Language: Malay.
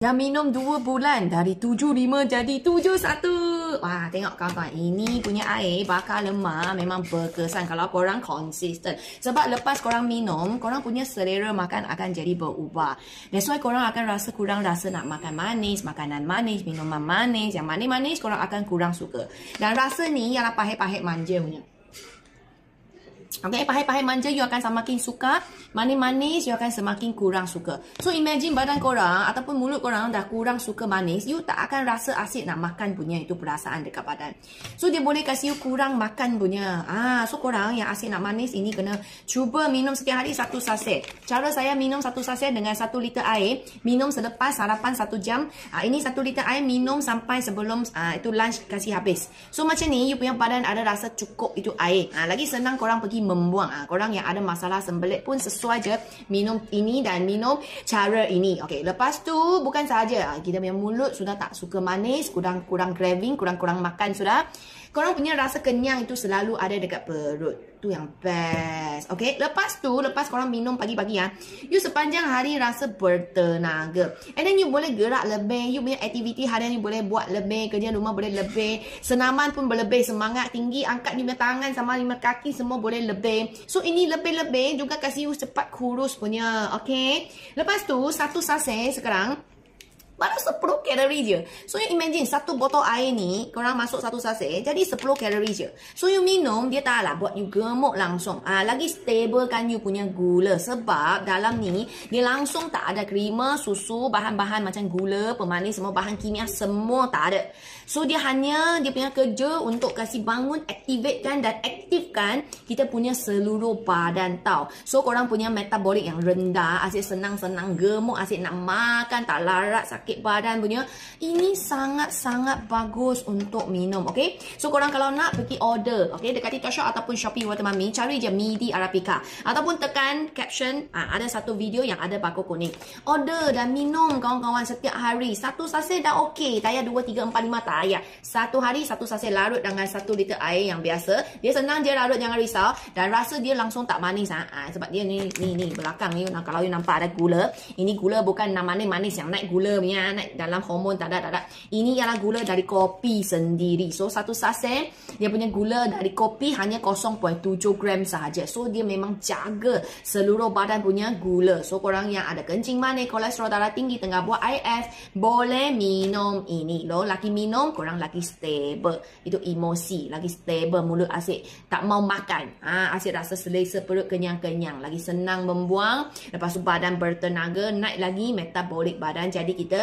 Dah minum 2 bulan. Dari 7.5 jadi 7.1. Wah, tengok kawan-kawan. Ini punya air bakar lemak memang berkesan kalau korang konsisten. Sebab lepas korang minum, korang punya selera makan akan jadi berubah. That's why korang akan rasa kurang rasa nak makan manis, makanan manis, minuman manis. Yang manis-manis korang akan kurang suka. Dan rasa ni ialah pahit-pahit manja punya. Okay, pahit-pahit manja you akan semakin suka. Manis-manis you akan semakin kurang suka. So imagine badan korang ataupun mulut korang dah kurang suka manis, you tak akan rasa asyik nak makan punya itu perasaan dekat badan. So dia boleh kasih you kurang makan punya. So korang yang asyik nak manis ini kena cuba minum setiap hari 1 saset. Cara saya minum 1 saset dengan 1 liter air. Minum selepas sarapan 1 jam. Ini 1 liter air minum sampai sebelum itu lunch kasih habis. So macam ni you punya badan ada rasa cukup itu air. Lagi senang korang pergi membuang. Korang yang ada masalah sembelit pun sesuai je minum ini dan minum cara ini. Okey, lepas tu bukan sahaja kita punya mulut sudah tak suka manis, kurang craving, kurang makan sudah. Korang punya rasa kenyang itu selalu ada dekat perut. Tu yang best. Okey, lepas tu lepas korang minum pagi-pagi you sepanjang hari rasa bertenaga. And then you boleh gerak lebih, you punya aktiviti harian you boleh buat lebih, kerja rumah boleh lebih, senaman pun lebih, semangat tinggi, angkat 5 tangan sama 5 kaki semua boleh lebih. So ini lebih-lebih juga kasih you cepat kurus punya. Okey. Lepas tu 1 saset sekarang baru 10 kalori je. So you imagine 1 botol air ni korang masuk 1 saset jadi 10 kalori je. So you minum dia taklah buat you gemuk langsung. Lagi stable kan you punya gula. Sebab dalam ni dia langsung tak ada krema, susu, bahan-bahan macam gula, pemanis, semua bahan kimia semua tak ada. So dia hanya dia punya kerja untuk kasih bangun, aktifkan dan aktifkan kita punya seluruh badan tau. So korang punya metabolik yang rendah, asyik senang-senang gemuk, asyik nak makan, tak larat, sakit badan punya, ini sangat-sangat bagus untuk minum. Okay, so korang kalau nak pergi order, okay, dekat TikTok Shop ataupun Shopee Water Mami, cari je Midi Arabica ataupun tekan caption, ada satu video yang ada bakul kuning. Order dan minum kawan-kawan setiap hari. 1 saset dah okey, tak payah 2, 3, 4, 5 tak payah. 1 hari 1 saset larut dengan 1 liter air yang biasa. Dia senang je larut, jangan risau. Dan rasa dia langsung tak manis. Sebab dia ni belakang ni kalau you nampak ada gula. Ini gula bukan manis-manis yang naik gula punya, naik dalam hormon, tak ada. Ini ialah gula dari kopi sendiri. So 1 saset dia punya gula dari kopi hanya 0.7 gram sahaja. So dia memang jaga seluruh badan punya gula. So korang yang ada kencing manis, kolesterol darah tinggi, tengah buat IF, boleh minum ini loh. Laki minum korang lagi stable. Itu emosi, lagi stable, mulut asyik tak mau makan. Asyik rasa selesa perut kenyang-kenyang, lagi senang membuang. Lepas tu badan bertenaga, naik lagi metabolik badan. Jadi kita